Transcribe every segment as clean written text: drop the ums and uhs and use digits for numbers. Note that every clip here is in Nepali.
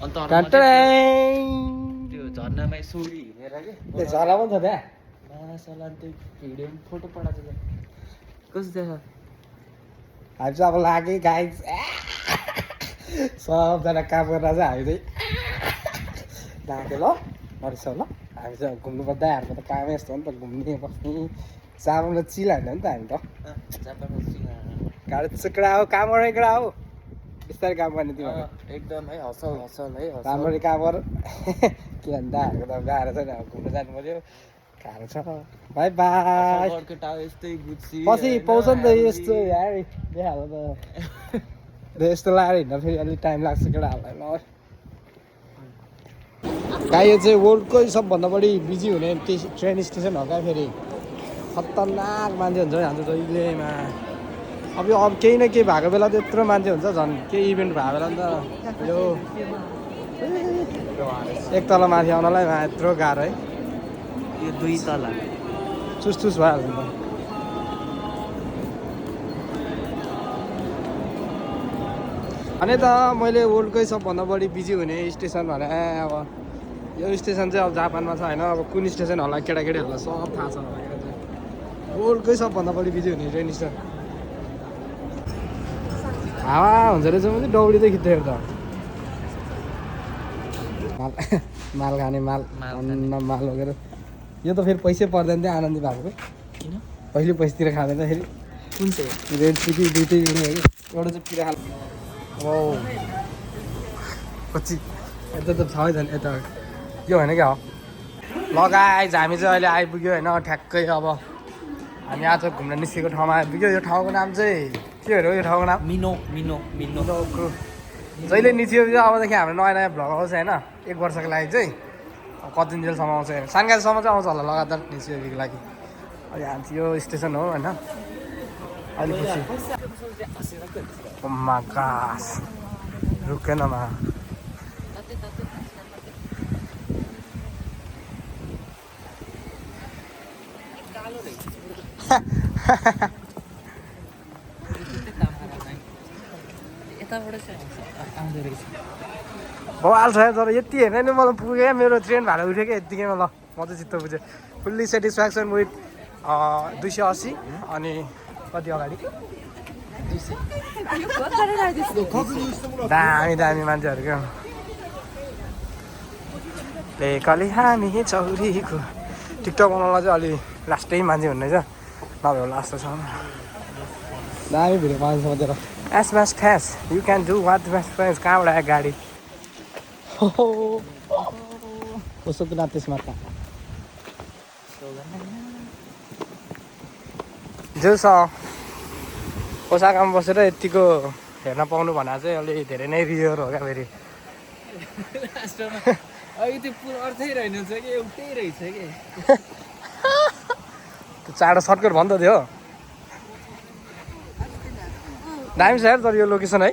अन्त त्यो झर्नामै सोरी हिँडेर के झरा पनि छ त्यहाँ मासला त्यो भिडियो फोटो पठाएको छ कस्तो देख हामी चाहिँ अब लाग्यो गाई सबजना काम गरेर चाहिँ हामी चाहिँ लाग्यो ल नरिस ल हामी चाहिँ घुम्नु पर्दा हाम्रो त कामै यस्तो हो नि त घुम्ने बस्ने चामलमा चिल हाल्ने हो नि त हामी त गाडी चुक्रा हो काम गर्ने कडा हो बिस्तारै काम गर्ने तिमीहरू एकदम है हसल हसल है राम्ररी काम गर के अन्त हाम्रो त गाह्रो छ नि अब घुम्नु जानु पऱ्यो गाह्रो छ बाई बाई यस्तै गुच्ची पछि पाउँछ नि त यस्तो यार देखाएको त यस्तो लगाएर हिँड्दा फेरि अलिक टाइम लाग्छ केटाहरूलाई ल गाई यो चाहिँ वर्ल्डकै सबभन्दा बढी बिजी हुने ट्रेन स्टेसन हो क्या फेरि खतरनाक मान्छे हुन्छ हाम्रो जहिलेमा अब यो अब केही न केही भएको बेला त यत्रो मान्छे हुन्छ झन् केही इभेन्ट भएको बेला नि त यो एक तल माथि आउनलाई यत्रो गाह्रो है यो दुई तला चुस भइहाल्छ नि त अनि त मैले वर्ल्डकै सबभन्दा बढी बिजी हुने स्टेसन भने अब यो स्टेसन चाहिँ अब जापानमा छ होइन अब कुन स्टेसन होला केटाकेटीहरूलाई सब थाहा छ वर्ल्डकै सबभन्दा बढी बिजी हुने ट्रेन स्टेसन हावा हुन्छ रहेछ भने दौडिँदै खिच्दै त माल खाने माल माल वगेर यो त फेरि पैसै पर्दैन थियो आनन्दी भएको किन कहिले पैसातिर खाँदैन फेरि कुन चाहिँ रेड सिटी दुइटै एउटा हो कि एउटा चाहिँ पिरा खाल ओ पछि यता त छ है झन् यता के होइन क्या हो लगाइज हामी चाहिँ अहिले आइपुग्यो होइन ठ्याक्कै अब हामी आज घुम्न निस्केको ठाउँमा आइपुग्यो यो ठाउँको नाम चाहिँ के हो यो ठाउँको नाम मिनो जहिले निस्क्यो अबदेखि हाम्रो नयाँ नयाँ भ्लग आउँछ होइन 1 वर्षको लागि चाहिँ कति दिनसम्म आउँछ सानगाजीसम्म चाहिँ आउँछ होला लगातार निस्केको लागि अहिले हामी यो स्टेसन हो होइन अहिले पछि माकास रुकेनमा बवाल छ तर यति हेर्ने नि मलाई पुगेँ मेरो ट्रेन भाडा उठ्यो क्या यत्तिकैमा ल म चाहिँ चित्त बुझेँ फुल्ली सेटिस्फ्याक्सन विथ 280 अनि कति अगाडि दामी मान्छेहरू क्या कलि हामी चौरीको टिकटक बनाउनलाई चाहिँ अलि लास्टै मान्छे हुने रहेछ नभए लास्टसम्म दामी भिडियो पाउँछ सोधेर एसएमएस ठ्यास you can do what best friends कहाँबाट आयो गाडी कसोको नाम त्यसमा त जो छ ओसाकामा बसेर यतिको हेर्न पाउनु भन्दा चाहिँ अलि धेरै नै रियर हो क्या फेरि त्यो पुरो अर्थै रहेनछ कि एउटै रहेछ कि त्यो चाँडो सर्टकट भन्द थियो दामी छ यार तर यो लोकेसन है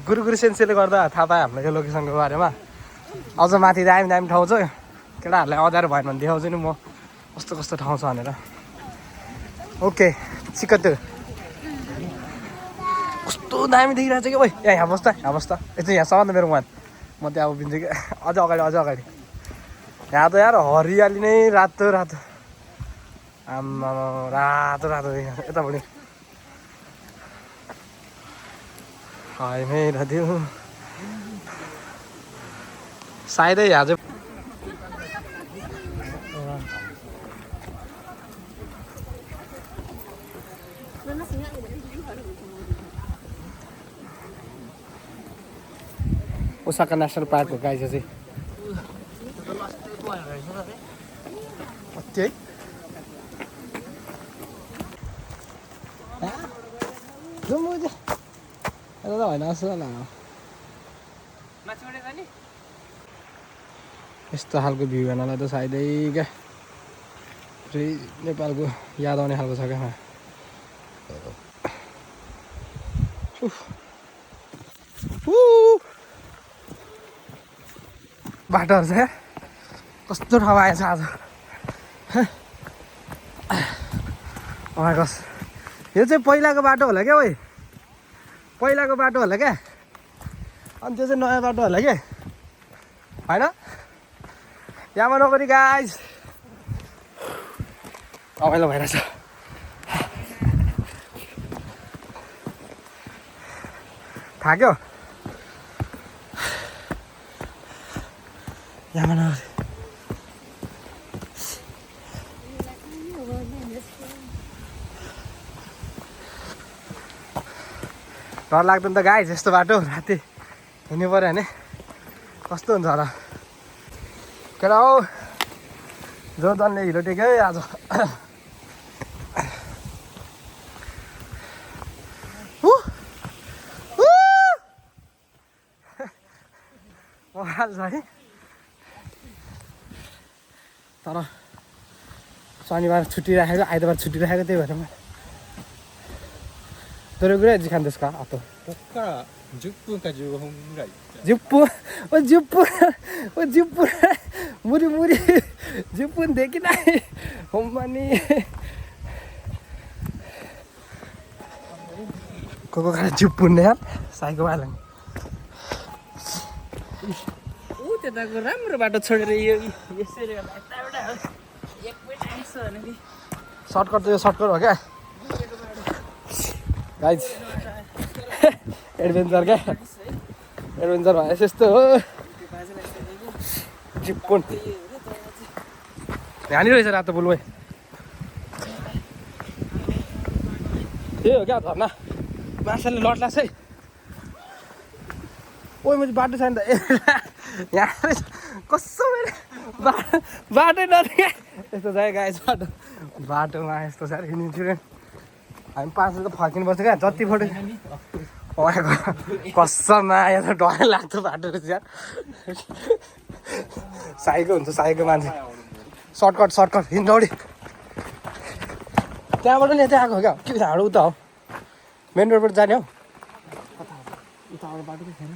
गुरु सेन्सेले गर्दा थाहा पायो हामीलाई यो लोकेसनको बारेमा अझ माथि दामी ठाउँ छ केटाहरूलाई अँध्यारो भएन भने देखाउँछु नि म कस्तो कस्तो ठाउँ छ भनेर ओके चिकट कस्तो दामी देखिरहेको छ कि ओइ यहाँ बस्दा यस्तो यहाँसम्म त मेरो मान म त्यहाँ अब बिन्छु कि अझ अगाडि यहाँ त यार हरियाली नै रातो आम्मा रातो देखिन्छ यतापट्टि मेरा दिल सायदै यहाँ चाहिँ ओसाका नेसनल पार्क हो गाई चाहिँ कति है यता त होइन जस्तो न यस्तो खालको भ्यू हेर्नलाई त सायदै क्या फेरि नेपालको याद आउने खालको छ क्या बाटोहरू छ कस्तो ठाउँ आएछ आज कस यो चाहिँ पहिलाको बाटो होला क्या ओइ पहिलाको बाटो होला क्या अनि त्यो चाहिँ नयाँ बाटो होला के होइन यामा नगरी गाइज रमाइलो भइरहेछ थाक्यो यामा नगरी डर लाग्दैन त गाइज यस्तो बाटो राति हिँड्नु पऱ्यो भने कस्तो हुन्छ होला केटा हौ जोर्दनले हिरो टेक्यो है आज मोबाइल छ है तर शनिबार छुट्टी राखेको आइतबार छुट्टी राखेको त्यही भएर तर कुरा जी खाँदैछ का आतो こっから10分か15分ぐらい10分10分無理10分できないほんまにここから10分ね最後はlang त्यताको राम्रो बाटो छोडेर यो यसरी गर्दा यताबाट एक मिनेट आइसो भने नि सर्टकट त यो सर्टकट हो क्या गाइज एडभेन्चर क्या एडभेन्चर भएछ यस्तो हो चिप्पुन यहाँनिर रहेछ रातो पुल त्यही हो क्या झर्ना माछाले लट लाग्छ है ओइ मैले बाटो छैन त यहाँ कस्तो मैले बाटै नदेखेँ यस्तो छ गाइस बाटोमा यस्तो छ हिँड्नु हामी 5 बजे त फर्किनुपर्छ क्या जति फोटो कसममा यहाँ त डर लाग्छ बाटो चाहिँ साइको हुन्छ साइको मान्छे सर्टकट हिँड्नु दौडी त्यहाँबाट नि यतै आएको हो क्या के हाम्रो उता हो मेन रोडबाट जाने हो उताबाट बाटो छैन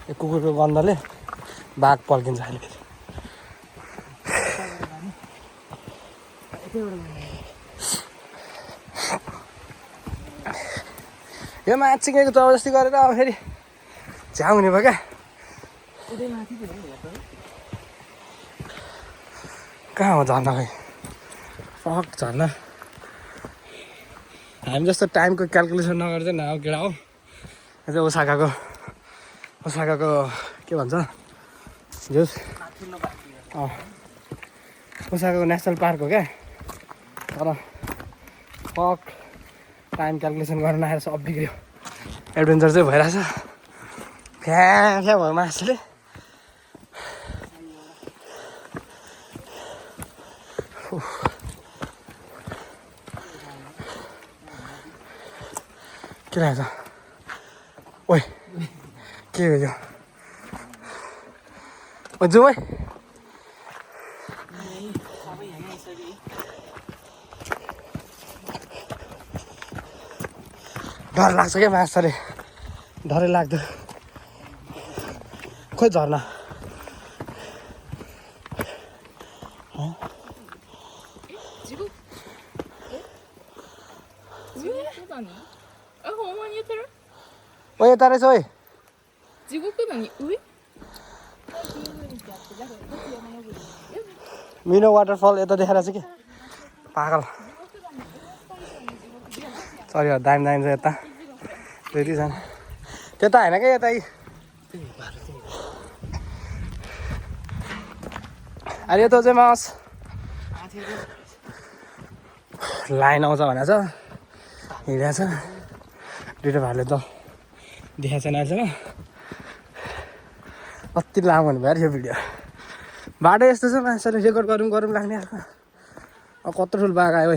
यो कुकुरको गन्धले बाघ पल्किन्छ अहिले यो माछिङेको जबरजस्ती गरेर अब फेरि झ्याउ हुने भयो क्या कहाँ हो झर्ना खै फक झर्ना हामी जस्तो टाइमको क्यालकुलेसन नगरेर चाहिँ नआऊ केटा हो यो चाहिँ ओसाकाको के भन्छ जो ओसाकाको नेसनल पार्क हो क्या तर फक टाइम क्यालकुलेसन गर्न आएर सब बिग्रियो एडभेन्चर चाहिँ भइरहेछ फ्या भयो माछाले के लाग्छ ओइ के हो यो जाउँ है डर लाग्छ क्या माछाले डरै लाग्दो खोइ झर्ना ओ यता रहेछ ओइ मिनो वाटरफल यता देखाइरहेछ कि पागल सरी दामी छ यता त्यति छन् त्यता होइन क्या यता अहिले त चाहिँ मास लाइन आउँछ भनेको छ हिँडेको छ दुइटा भाइले त देखाएको छैन अहिलेसम्म कति लामो हुने भयो यो भिडियो बाटो यस्तो छ मान्छेले रेकर्ड गरौँ लाग्ने अब कत्रो ठुलो बाघ आयो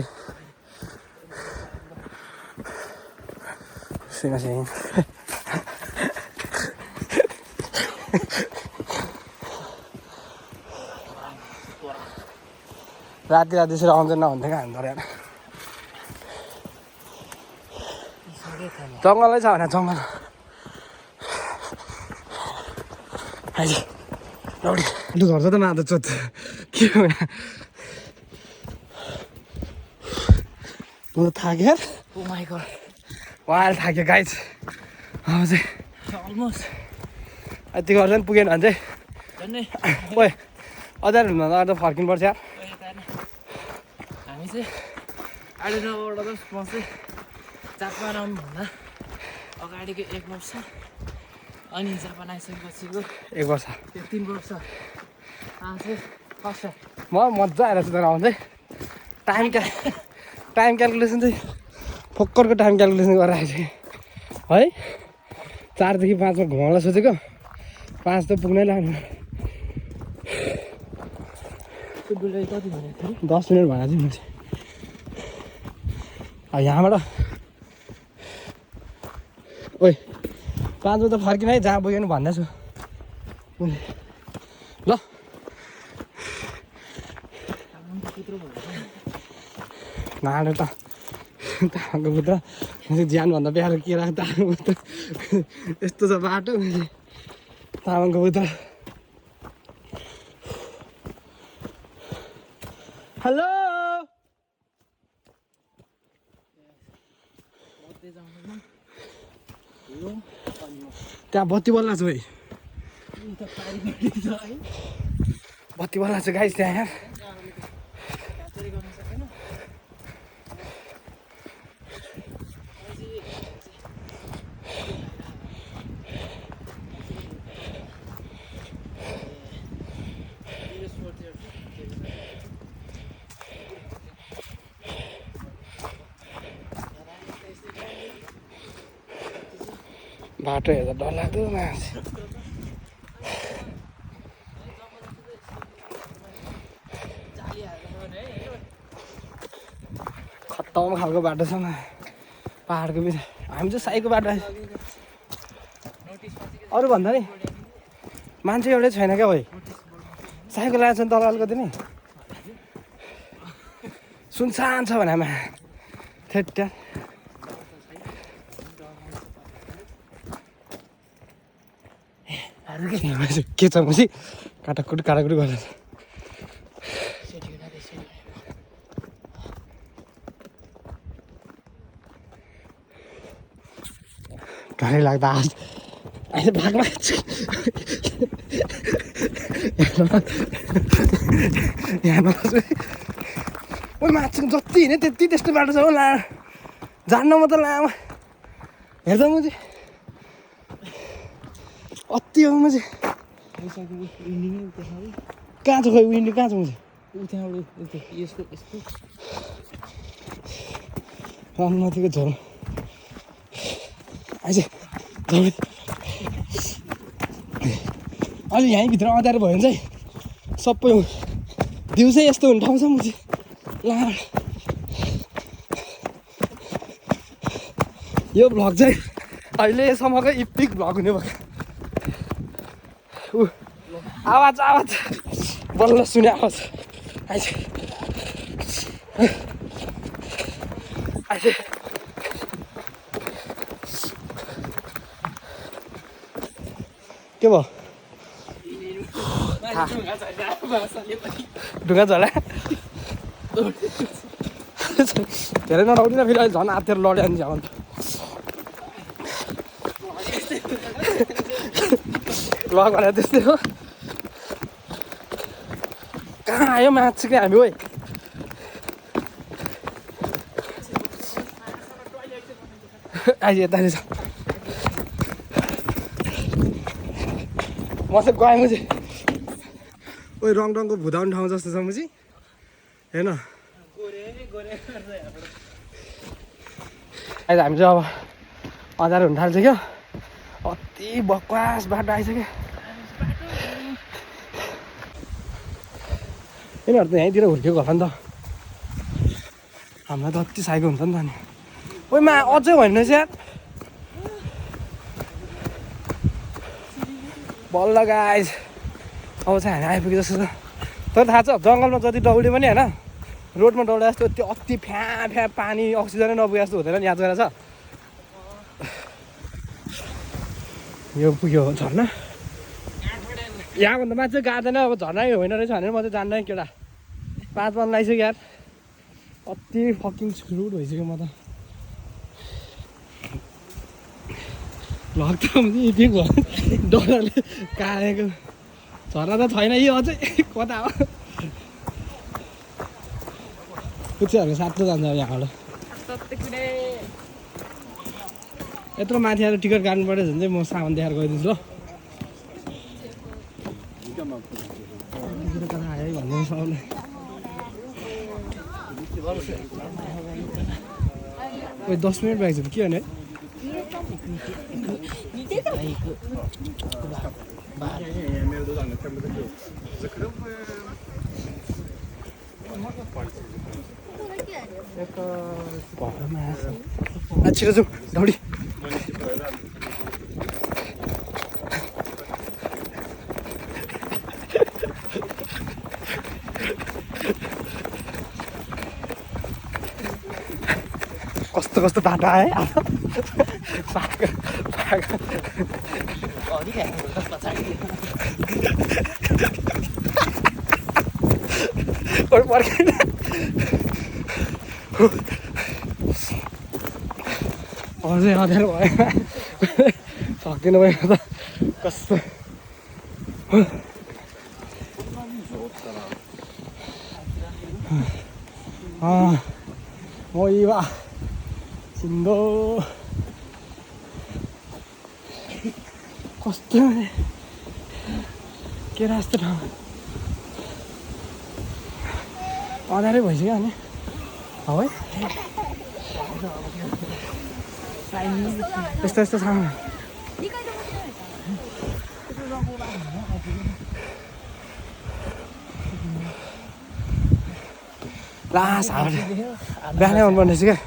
राति त्यसरी आउँछ नहुन्थ्यो क्या हाम्रो जङ्गलै छ भने जङ्गल लौडी लु घर त मात्र चोत के हो म थाक्यो ओ माई गॉड वाल थाक्यो गाइज अब चाहिँ अलमोस्ट यति गर्छ नि पुगेन भने चाहिँ झन्डै ओए अझै हुनुभन्दा अझ फर्किनुपर्छ यार हामी चाहिँ आडे नबाट त पहुँचै जापान आउनुभन्दा अगाडिको 1 वर्ष अनि जापान आइसकेपछिको 1 वर्ष त्यो 3 वर्ष चाहिँ फर्स्ट म मजा आइरहेको छ तर आउँदै टाइम क्यालकुलेसन चाहिँ फोक्करको टाइम क्यालकुलेसन गरेर आएछ है 4 देखि 5 मा घुमाउला सोचेको 5 त पुग्नै लाग्नु त्यो बुढाले कति भनेको थियो 10 मिनट भनेको थिएँ मैले अब यहाँबाट ओइ 5 बजे त फर्किन है जहाँ पुगेन भन्दैछु ल नाडो त तामाङको पुत्र ज्यानभन्दा प्यारो के राख्छ तामाङको पुत्र यस्तो छ बाटो तामाङको पुत्र हेलो त्यहाँ बत्ती बल्ला छ है बत्ती बल्ला छ गाइस त्यहाँ यार बाटो हेर्दा डरलाग्दो मान्छे खत्तम खालको बाटो छ पाहाडको बिच हामी चाहिँ साईको बाटो आयो अरू भन्दा नि मान्छे एउटै छैन क्या भाइ साईको लागेको छ नि तल अलिकति नि सुनसान छ भने आमा थेट के छ मुसी काटाकुटी गरेर डरै लाग्दा अहिले भागमा यहाँ माछु जति हिँड्यो त्यति त्यस्तो बाटो छ हो ला जान्न म त लामा हेर्दा म चाहिँ अति हो म चाहिँ कहाँ छ खोइ विन्डो कहाँ छ म चाहिँ नदीको झोल आइज अलि यहीँभित्र अँध्यारो भयो भने चाहिँ सबै दिउँसै यस्तो हुने ठाउँ छ म चाहिँ ला यो भ्लग चाहिँ अहिलेसम्मको इपिक भ्लग हुने भयो आवाज बल्ल सुने आवाज आइज के भयो ढुङ्गा झला धेरै नराउदिन फेरि अहिले झन् हातेर लड्यो भने झन् भ्लग भनेर त्यस्तै हो कहाँ आयो माछी क्या हामी ओइ आइज यता छ म चाहिँ गएँ मुझे ओइ रङको भुदाउने ठाउँ जस्तो छ मुझी हेर्न अहिले हामी चाहिँ अब अँध्यारो हुन थाल्छ क्या अति बकवास बाटो आइसक्यो यिनीहरू त यहीँतिर हुर्केको होला नि त हामीलाई त अति साइको हुन्छ नि त नि ओइ मा अझै होइन यार बल्ल गाइस अब चाहिँ हामी आइपुग्यो जस्तो छ तर थाहा छ जङ्गलमा जति दौड्यो पनि होइन रोडमा दौडे जस्तो त्यो अति फ्या पानी अक्सिजनै नपुगे जस्तो हुँदैन नि याद गरेर छ यो पुग्यो झर्ना यहाँभन्दा माथि चाहिँ गाँदैन अब झर्नै होइन रहेछ भनेर म चाहिँ जान्दैन केटा 5 बन लगाइसक्यो यार अति फकिङ रुड भइसक्यो म त भ्लग त यति भयो डरले काटेको झर्ना त छैन यो अझै कता हो कुच्चीहरूको सातो जान्छ यहाँबाट यत्रो माथि आएर टिकट काट्नु पऱ्यो भने चाहिँ म सामान देखाएर गइदिन्छु ल कता आयो भन्नु सबैलाई ओइ 10 मिनट बाँकी छ के भने छिटो जाउँ दौडी कस्तो कस्तो बाटो आए पर्खेन अझै अँध्यारो भयो सक्दिनँ भयो त कस्तो मोइवा सिन्धो कस्तो के रास्तो ठाउँ अँध्यारै भइसक्यो अनि है यस्तो यस्तो छ लास बिहानै आउनुपर्ने रहेछ क्या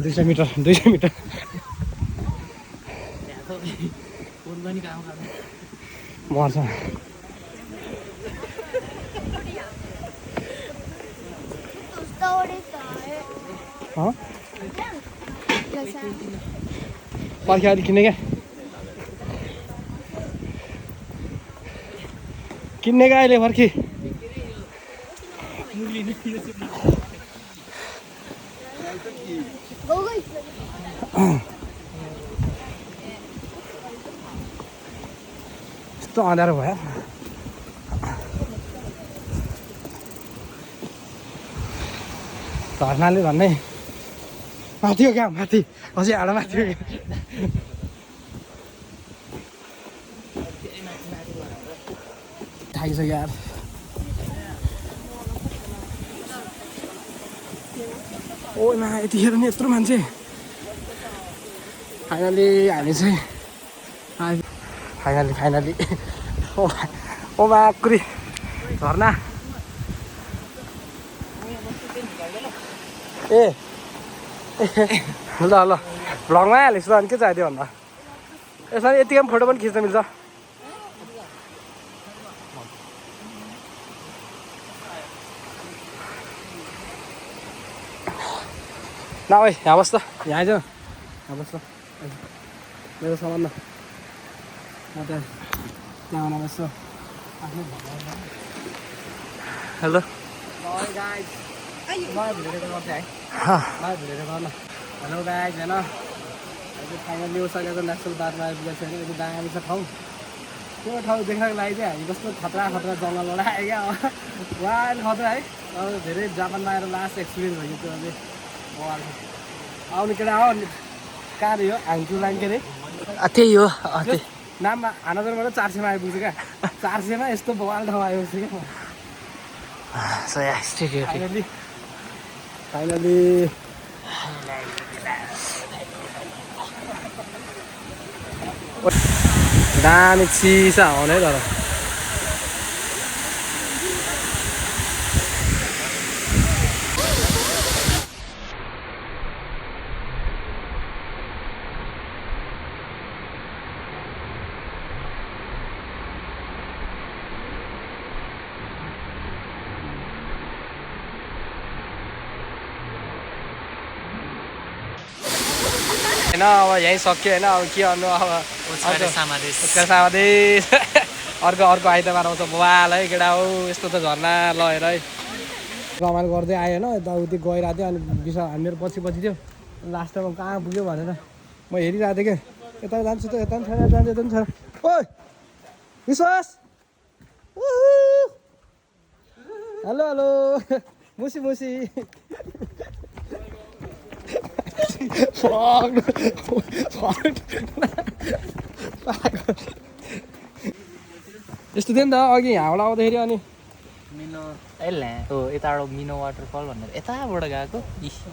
200 मिटर मर्छ पर्ख्यो अलिक किन्ने क्या किन्ने क्या अहिले फर्की यस्तो अँध्यारो भयो झर्नाले भन्ने माथि हो क्या माथि अझै हाडा माथि हो क्या थाकिसक्यो यार ओमा यतिखेर नि यत्रो मान्छे फाइनली हामी चाहिँ फाइनली ओमा कुरी झर्ना ए ल ल भ्लगमा हालेको छु त अनि के चाहियो भन्दा यसरी यतिकै पनि फोटो पनि खिच्न मिल्छ न ओइ यहाँ बस् त यहाँ आइज यहाँ बस् त मेरो सामान न म त्यहाँ बस्छु हेलो हेलो गाइज होइन अहिले फाइनली उसालेको नेसनल पार्कमा आइपुगेको छ अरे यति दामी छ ठाउँ त्यो ठाउँ देख्नको लागि चाहिँ हामी कस्तो खतरा जङ्गलबाट आयो क्या वाइल्ड खतरा है अब धेरै जापानमा आएर लास्ट एक्सपिरियन्स भयो त्यो अझै आउने केटा हो कहाँ रे हो हाङचु लाइन के अरे त्यही हो नाममा हानाजरबाट 400मा आइपुग्छ क्या 400मा यस्तो बवाल ठाउँ आइपुग्छ क्या फाइनली दामी चिसा आउने तर होइन अब यहीँ सक्यो होइन अब के गर्नु अब अर्को आइतबार आउँछ बवाल है केटा हो यस्तो त झर्ना लगेर है रमाइलो गर्दै आयो होइन यताउति गइरहेको थियो अनि विशाल हामीहरू पछि पछि थियो लास्टमा कहाँ पुग्यो भनेर म हेरिरहेको थिएँ क्या यता जान्छु त यता पनि छैन जान्छ यता पनि छैन ओइ विश्वास हेलो हेलो मुसी मुसी यस्तो थियो नि त अघि हाउला आउँदाखेरि अनि मिनो एल्ला हो यताबाट मिनो वाटरफल भनेर यताबाट गएको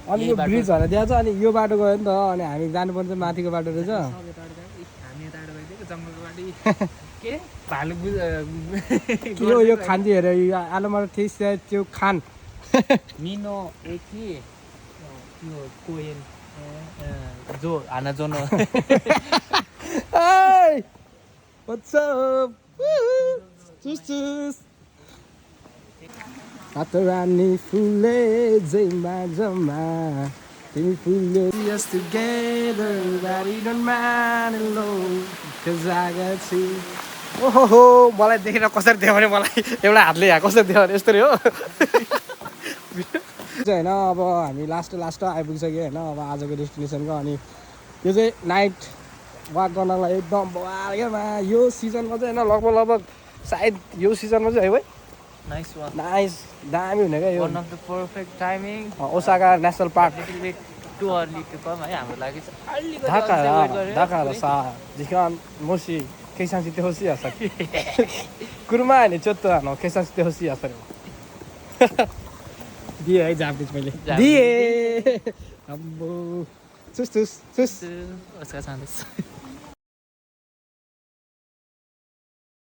अनि यो ब्रिज भनेर दिएको छ अनि यो बाटो गयो नि त अनि हामी जानुपर्छ माथिको बाटो रहेछ हामी यताबाट गइदिएको जङ्गलको बाटो के भालु के हो यो खान्थ्यो हेर आलुमा ठिस त्यो खान मिनो ए के त्यो कोयल जो हाना जोनो Hey! What's up? चुस चुस रानी फुले जैमा जमा तिमी फुले Yes together that you don't mind alone Cause I got you ओहो मलाई देखेर कसरी दियो भने मलाई एउटा हातले यहाँ कसरी दियो भने यस्तरी हो होइन अब हामी लास्ट आइपुगिसक्यो होइन अब आजको डेस्टिनेसनको अनि यो चाहिँ नाइट वाक गर्नलाई एकदम बवाल क्या यो सिजनमा चाहिँ होइन लगभग सायद यो सिजनमा चाहिँ है भाइ नाइस दामी हुने क्या यो one of the perfect timing Osaka national park too early to come है हाम्रो लागि ढाका जिकान मोसी केही त्यो होस् या सके कुरुमा नि चोत्तो हानो केही त्यो होस् या सके दिए है जापिस मैले दिए अम्बो चुस चुस चुस उसका साँदैछ